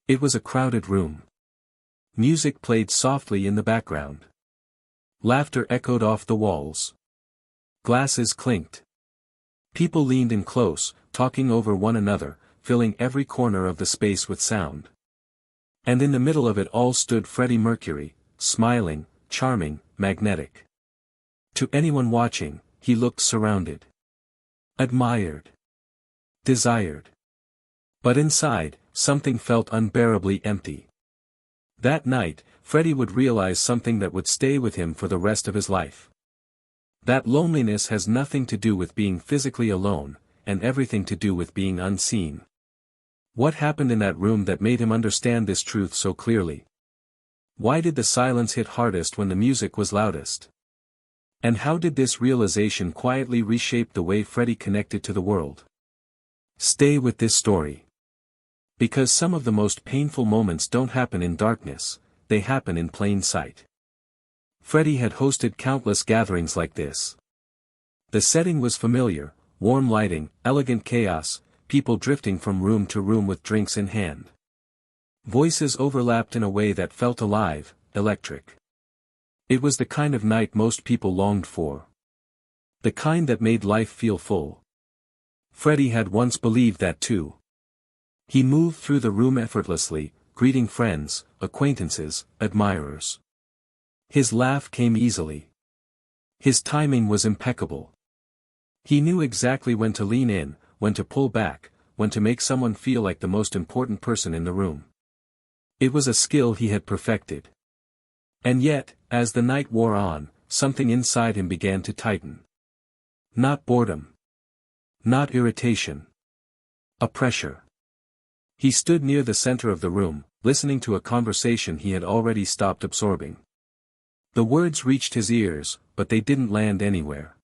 It was a crowded room. Music played softly in the background. Laughter echoed off the walls. Glasses clinked. People leaned in close, talking over one another, filling every corner of the space with sound. And in the middle of it all stood Freddie Mercury, smiling, charming, magnetic. To anyone watching, he looked surrounded. Admired. Desired. But inside, something felt unbearably empty. That night, Freddie would realize something that would stay with him for the rest of his life. That loneliness has nothing to do with being physically alone, and everything to do with being unseen. What happened in that room that made him understand this truth so clearly? Why did the silence hit hardest when the music was loudest? And how did this realization quietly reshape the way Freddie connected to the world? Stay with this story. Because some of the most painful moments don't happen in darkness, they happen in plain sight. Freddie had hosted countless gatherings like this. The setting was familiar, warm lighting, elegant chaos, people drifting from room to room with drinks in hand. Voices overlapped in a way that felt alive, electric. It was the kind of night most people longed for. The kind that made life feel full. Freddie had once believed that too. He moved through the room effortlessly, greeting friends, acquaintances, admirers. His laugh came easily. His timing was impeccable. He knew exactly when to lean in, when to pull back, when to make someone feel like the most important person in the room. It was a skill he had perfected. And yet, as the night wore on, something inside him began to tighten. Not boredom. Not irritation. A pressure. He stood near the center of the room, listening to a conversation he had already stopped absorbing. The words reached his ears, but they didn't land anywhere.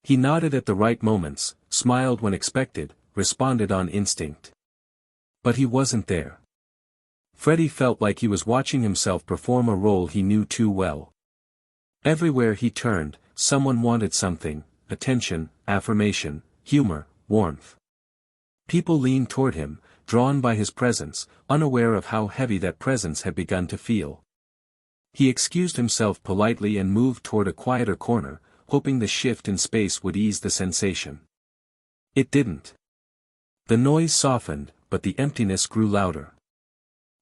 He nodded at the right moments, smiled when expected, responded on instinct. But he wasn't there. Freddie felt like he was watching himself perform a role he knew too well. Everywhere he turned, someone wanted something: attention, affirmation, humor, warmth. People leaned toward him, drawn by his presence, unaware of how heavy that presence had begun to feel. He excused himself politely and moved toward a quieter corner, hoping the shift in space would ease the sensation. It didn't. The noise softened, but the emptiness grew louder.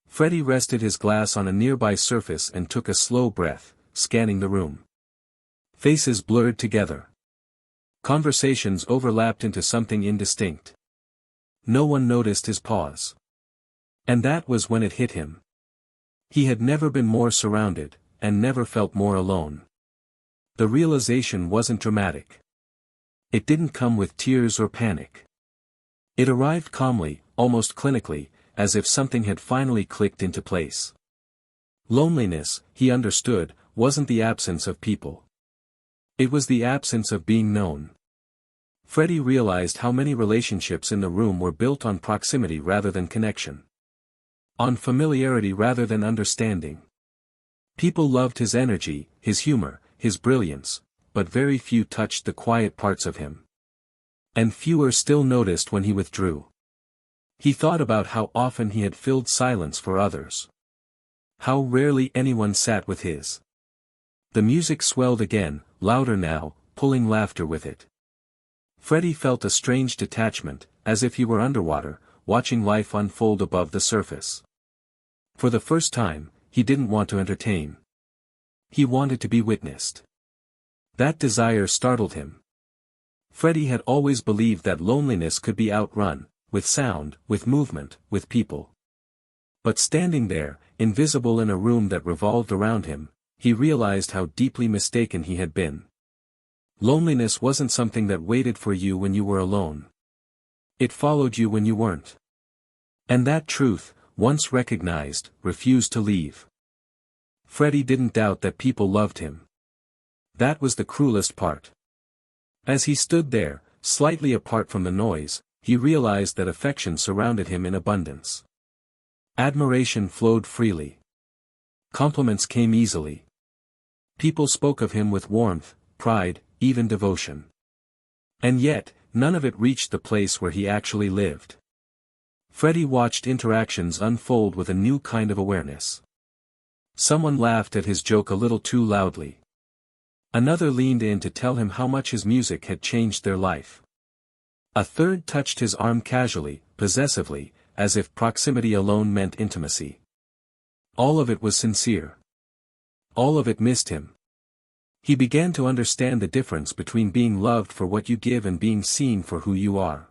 Freddie rested his glass on a nearby surface and took a slow breath, scanning the room. Faces blurred together. Conversations overlapped into something indistinct. No one noticed his pause. And that was when it hit him. He had never been more surrounded, and never felt more alone. The realization wasn't dramatic. It didn't come with tears or panic. It arrived calmly, almost clinically, as if something had finally clicked into place. Loneliness, he understood, wasn't the absence of people. It was the absence of being known. Freddie realized how many relationships in the room were built on proximity rather than connection. On familiarity rather than understanding. People loved his energy, his humor, his brilliance, but very few touched the quiet parts of him. And fewer still noticed when he withdrew. He thought about how often he had filled silence for others. How rarely anyone sat with his. The music swelled again, louder now, pulling laughter with it. Freddie felt a strange detachment, as if he were underwater, watching life unfold above the surface. For the first time, he didn't want to entertain. He wanted to be witnessed. That desire startled him. Freddie had always believed that loneliness could be outrun, with sound, with movement, with people. But standing there, invisible in a room that revolved around him, he realized how deeply mistaken he had been. Loneliness wasn't something that waited for you when you were alone. It followed you when you weren't. And that truth, once recognized, refused to leave. Freddie didn't doubt that people loved him. That was the cruelest part. As he stood there, slightly apart from the noise, he realized that affection surrounded him in abundance. Admiration flowed freely. Compliments came easily. People spoke of him with warmth, pride, even devotion. And yet, none of it reached the place where he actually lived. Freddie watched interactions unfold with a new kind of awareness. Someone laughed at his joke a little too loudly. Another leaned in to tell him how much his music had changed their life. A third touched his arm casually, possessively, as if proximity alone meant intimacy. All of it was sincere. All of it missed him. He began to understand the difference between being loved for what you give and being seen for who you are.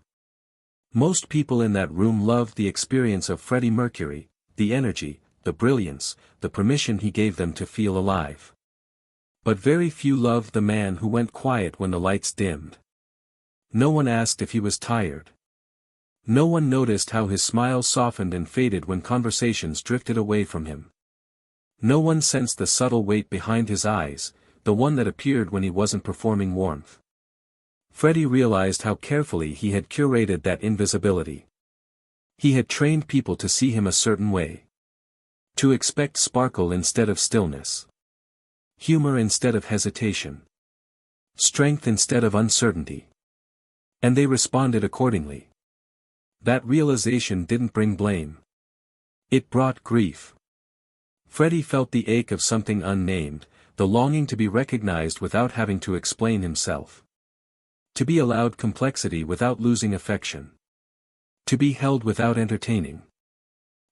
Most people in that room loved the experience of Freddie Mercury, the energy, the brilliance, the permission he gave them to feel alive. But very few loved the man who went quiet when the lights dimmed. No one asked if he was tired. No one noticed how his smile softened and faded when conversations drifted away from him. No one sensed the subtle weight behind his eyes, the one that appeared when he wasn't performing warmth. Freddie realized how carefully he had curated that invisibility. He had trained people to see him a certain way. To expect sparkle instead of stillness. Humor instead of hesitation. Strength instead of uncertainty. And they responded accordingly. That realization didn't bring blame. It brought grief. Freddie felt the ache of something unnamed, the longing to be recognized without having to explain himself. To be allowed complexity without losing affection. To be held without entertaining.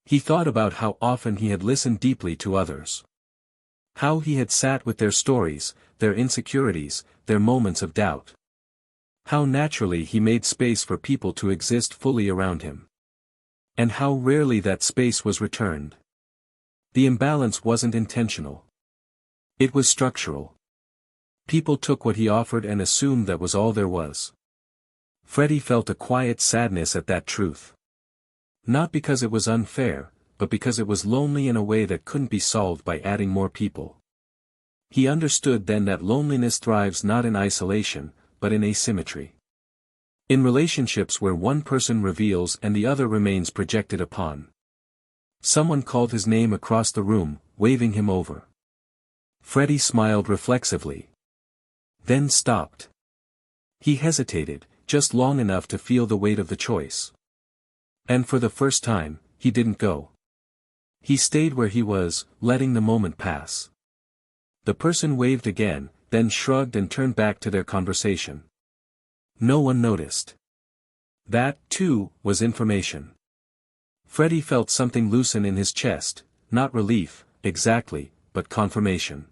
He thought about how often he had listened deeply to others. How he had sat with their stories, their insecurities, their moments of doubt. How naturally he made space for people to exist fully around him. And how rarely that space was returned. The imbalance wasn't intentional. It was structural. People took what he offered and assumed that was all there was. Freddie felt a quiet sadness at that truth. Not because it was unfair, but because it was lonely in a way that couldn't be solved by adding more people. He understood then that loneliness thrives not in isolation, but in asymmetry. In relationships where one person reveals and the other remains projected upon. Someone called his name across the room, waving him over. Freddie smiled reflexively. Then stopped. He hesitated, just long enough to feel the weight of the choice. And for the first time, he didn't go. He stayed where he was, letting the moment pass. The person waved again, then shrugged and turned back to their conversation. No one noticed. That, too, was information. Freddie felt something loosen in his chest, not relief, exactly, but confirmation.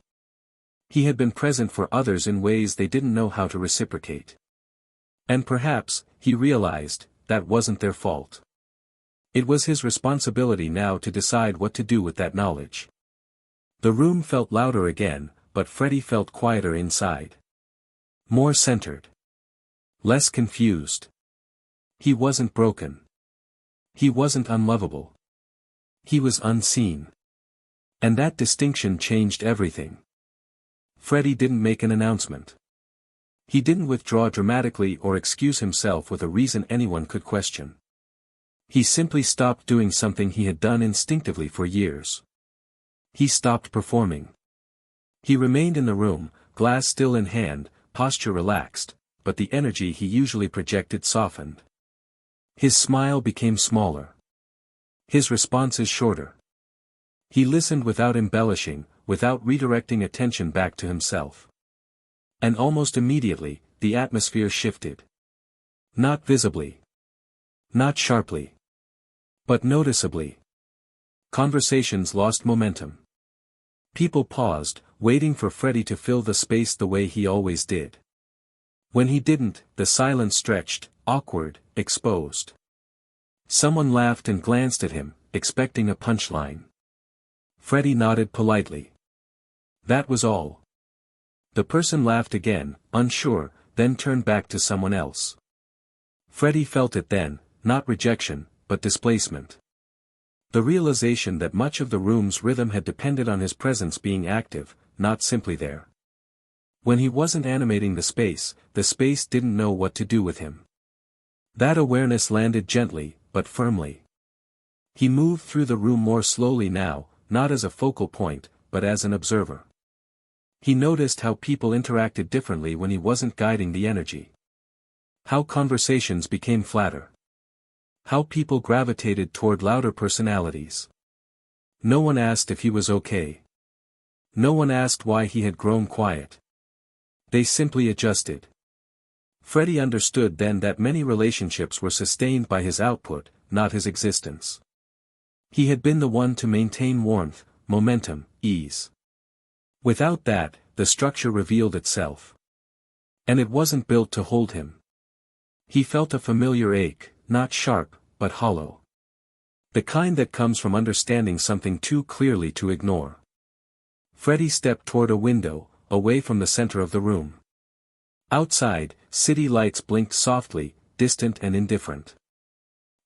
He had been present for others in ways they didn't know how to reciprocate. And perhaps, he realized, that wasn't their fault. It was his responsibility now to decide what to do with that knowledge. The room felt louder again, but Freddie felt quieter inside. More centered. Less confused. He wasn't broken. He wasn't unlovable. He was unseen. And that distinction changed everything. Freddie didn't make an announcement. He didn't withdraw dramatically or excuse himself with a reason anyone could question. He simply stopped doing something he had done instinctively for years. He stopped performing. He remained in the room, glass still in hand, posture relaxed, but the energy he usually projected softened. His smile became smaller. His responses shorter. He listened without embellishing, without redirecting attention back to himself. And almost immediately, the atmosphere shifted. Not visibly. Not sharply. But noticeably. Conversations lost momentum. People paused, waiting for Freddie to fill the space the way he always did. When he didn't, the silence stretched, awkward, exposed. Someone laughed and glanced at him, expecting a punchline. Freddie nodded politely. That was all. The person laughed again, unsure, then turned back to someone else. Freddie felt it then, not rejection, but displacement. The realization that much of the room's rhythm had depended on his presence being active, not simply there. When he wasn't animating the space didn't know what to do with him. That awareness landed gently, but firmly. He moved through the room more slowly now, not as a focal point, but as an observer. He noticed how people interacted differently when he wasn't guiding the energy. How conversations became flatter. How people gravitated toward louder personalities. No one asked if he was okay. No one asked why he had grown quiet. They simply adjusted. Freddie understood then that many relationships were sustained by his output, not his existence. He had been the one to maintain warmth, momentum, ease. Without that, the structure revealed itself. And it wasn't built to hold him. He felt a familiar ache, not sharp, but hollow. The kind that comes from understanding something too clearly to ignore. Freddie stepped toward a window, away from the center of the room. Outside, city lights blinked softly, distant and indifferent.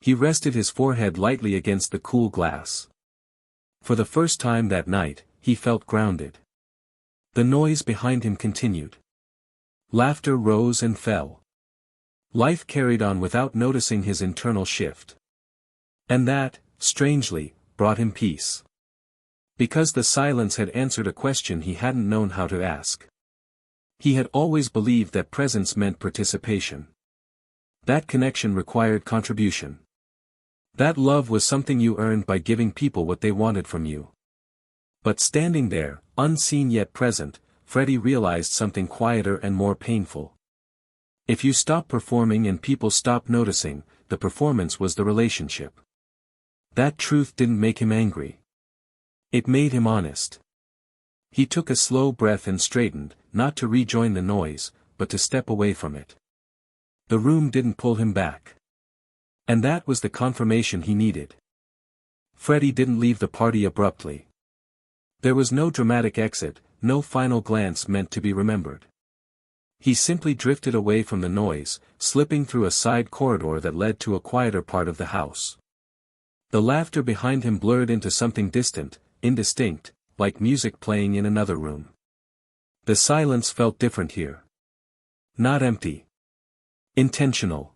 He rested his forehead lightly against the cool glass. For the first time that night, he felt grounded. The noise behind him continued. Laughter rose and fell. Life carried on without noticing his internal shift. And that, strangely, brought him peace. Because the silence had answered a question he hadn't known how to ask. He had always believed that presence meant participation. That connection required contribution. That love was something you earned by giving people what they wanted from you. But standing there, unseen yet present, Freddie realized something quieter and more painful. If you stop performing and people stop noticing, the performance was the relationship. That truth didn't make him angry. It made him honest. He took a slow breath and straightened, not to rejoin the noise, but to step away from it. The room didn't pull him back. And that was the confirmation he needed. Freddie didn't leave the party abruptly. There was no dramatic exit, no final glance meant to be remembered. He simply drifted away from the noise, slipping through a side corridor that led to a quieter part of the house. The laughter behind him blurred into something distant, indistinct, like music playing in another room. The silence felt different here. Not empty. Intentional.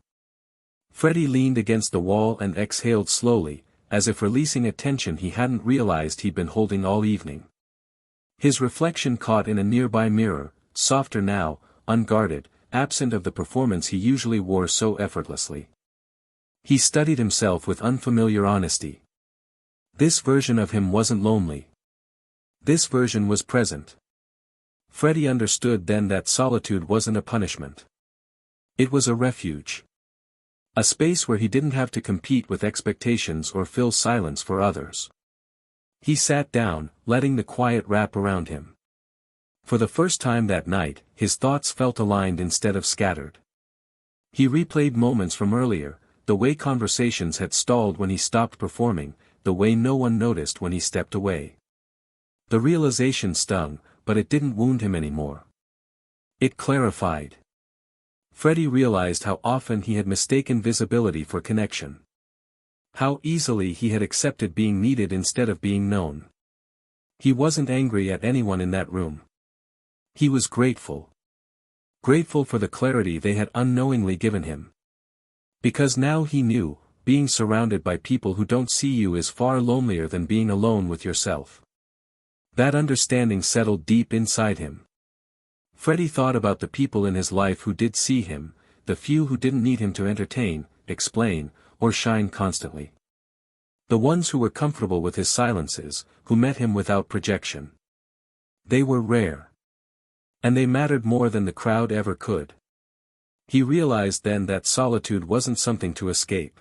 Freddie leaned against the wall and exhaled slowly, as if releasing a tension he hadn't realized he'd been holding all evening. His reflection caught in a nearby mirror, softer now, unguarded, absent of the performance he usually wore so effortlessly. He studied himself with unfamiliar honesty. This version of him wasn't lonely. This version was present. Freddie understood then that solitude wasn't a punishment. It was a refuge. A space where he didn't have to compete with expectations or fill silence for others. He sat down, letting the quiet wrap around him. For the first time that night, his thoughts felt aligned instead of scattered. He replayed moments from earlier, the way conversations had stalled when he stopped performing, the way no one noticed when he stepped away. The realization stung, but it didn't wound him anymore. It clarified. Freddie realized how often he had mistaken visibility for connection. How easily he had accepted being needed instead of being known. He wasn't angry at anyone in that room. He was grateful. Grateful for the clarity they had unknowingly given him. Because now he knew, being surrounded by people who don't see you is far lonelier than being alone with yourself. That understanding settled deep inside him. Freddie thought about the people in his life who did see him, the few who didn't need him to entertain, explain, or shine constantly. The ones who were comfortable with his silences, who met him without projection. They were rare. And they mattered more than the crowd ever could. He realized then that solitude wasn't something to escape.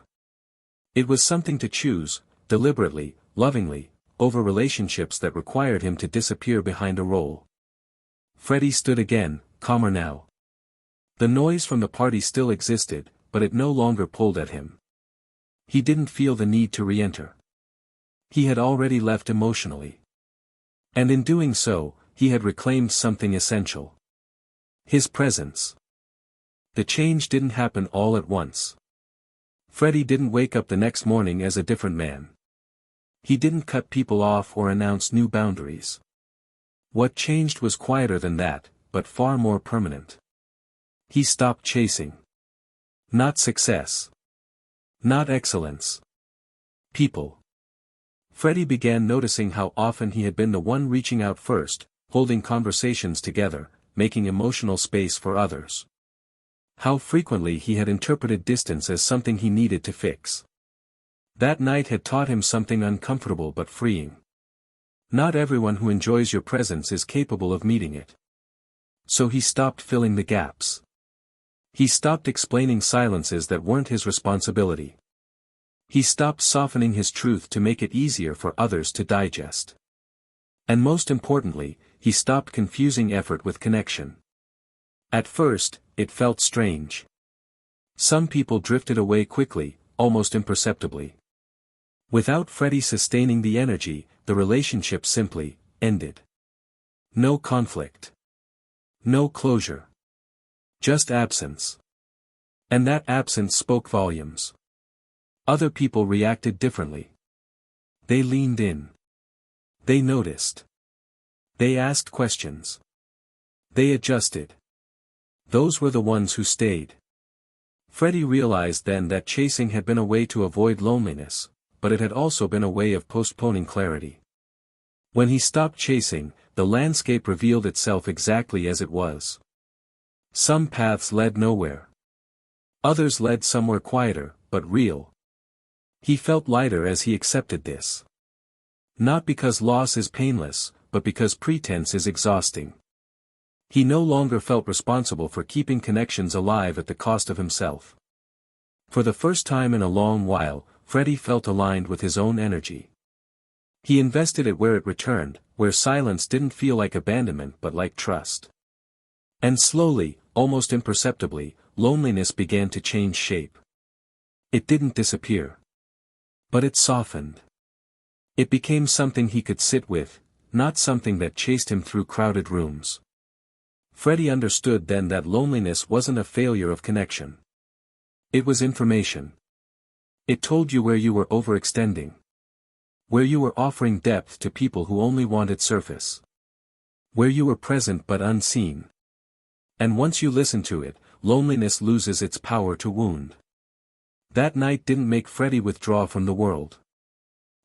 It was something to choose, deliberately, lovingly, over relationships that required him to disappear behind a role. Freddie stood again, calmer now. The noise from the party still existed, but it no longer pulled at him. He didn't feel the need to re-enter. He had already left emotionally. And in doing so, he had reclaimed something essential. His presence. The change didn't happen all at once. Freddie didn't wake up the next morning as a different man. He didn't cut people off or announce new boundaries. What changed was quieter than that, but far more permanent. He stopped chasing. Not success. Not excellence. People. Freddie began noticing how often he had been the one reaching out first, holding conversations together, making emotional space for others. How frequently he had interpreted distance as something he needed to fix. That night had taught him something uncomfortable but freeing. Not everyone who enjoys your presence is capable of meeting it. So he stopped filling the gaps. He stopped explaining silences that weren't his responsibility. He stopped softening his truth to make it easier for others to digest. And most importantly, he stopped confusing effort with connection. At first, it felt strange. Some people drifted away quickly, almost imperceptibly. Without Freddie sustaining the energy, the relationship simply ended. No conflict. No closure. Just absence. And that absence spoke volumes. Other people reacted differently. They leaned in. They noticed. They asked questions. They adjusted. Those were the ones who stayed. Freddie realized then that chasing had been a way to avoid loneliness, but it had also been a way of postponing clarity. When he stopped chasing, the landscape revealed itself exactly as it was. Some paths led nowhere. Others led somewhere quieter, but real. He felt lighter as he accepted this. Not because loss is painless, but because pretense is exhausting. He no longer felt responsible for keeping connections alive at the cost of himself. For the first time in a long while, Freddie felt aligned with his own energy. He invested it where it returned, where silence didn't feel like abandonment but like trust. And slowly, almost imperceptibly, loneliness began to change shape. It didn't disappear. But it softened. It became something he could sit with, not something that chased him through crowded rooms. Freddie understood then that loneliness wasn't a failure of connection. It was information. It told you where you were overextending. Where you were offering depth to people who only wanted surface. Where you were present but unseen. And once you listen to it, loneliness loses its power to wound. That night didn't make Freddie withdraw from the world.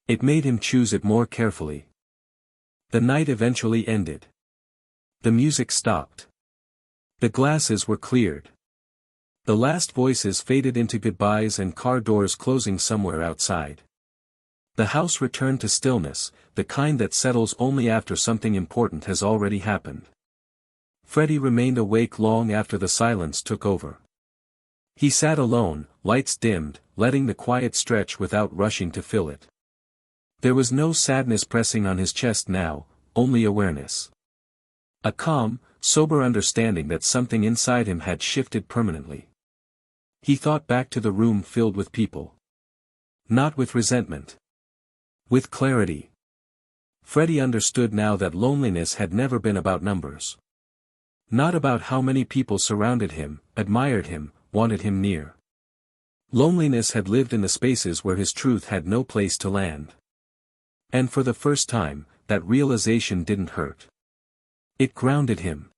It made him choose it more carefully. The night eventually ended. The music stopped. The glasses were cleared. The last voices faded into goodbyes and car doors closing somewhere outside. The house returned to stillness, the kind that settles only after something important has already happened. Freddie remained awake long after the silence took over. He sat alone, lights dimmed, letting the quiet stretch without rushing to fill it. There was no sadness pressing on his chest now, only awareness. A calm, sober understanding that something inside him had shifted permanently. He thought back to the room filled with people. Not with resentment. With clarity. Freddie understood now that loneliness had never been about numbers. Not about how many people surrounded him, admired him, wanted him near. Loneliness had lived in the spaces where his truth had no place to land. And for the first time, that realization didn't hurt. It grounded him.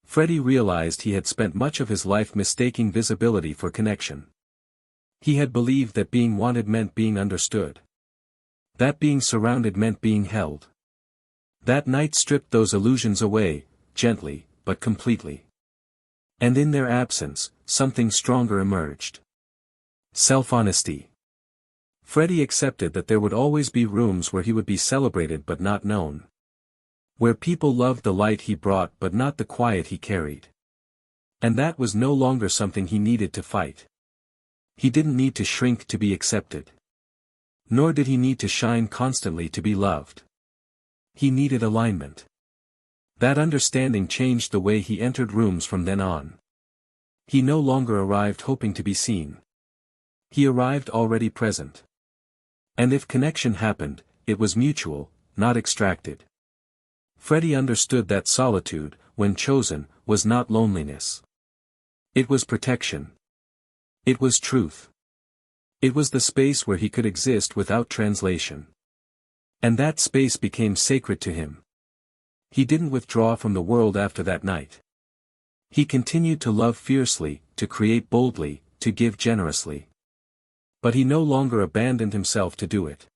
Freddie realized he had spent much of his life mistaking visibility for connection. He had believed that being wanted meant being understood. That being surrounded meant being held. That night stripped those illusions away, gently, but completely. And in their absence, something stronger emerged. Self-honesty. Freddie accepted that there would always be rooms where he would be celebrated but not known. Where people loved the light he brought but not the quiet he carried. And that was no longer something he needed to fight. He didn't need to shrink to be accepted. Nor did he need to shine constantly to be loved. He needed alignment. That understanding changed the way he entered rooms from then on. He no longer arrived hoping to be seen. He arrived already present. And if connection happened, it was mutual, not extracted. Freddie understood that solitude, when chosen, was not loneliness. It was protection. It was truth. It was the space where he could exist without translation. And that space became sacred to him. He didn't withdraw from the world after that night. He continued to love fiercely, to create boldly, to give generously. But he no longer abandoned himself to do it.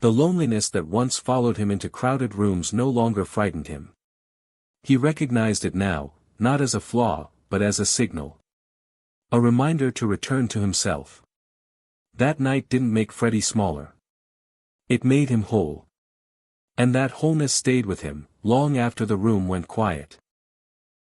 The loneliness that once followed him into crowded rooms no longer frightened him. He recognized it now, not as a flaw, but as a signal. A reminder to return to himself. That night didn't make Freddie smaller. It made him whole. And that wholeness stayed with him, long after the room went quiet.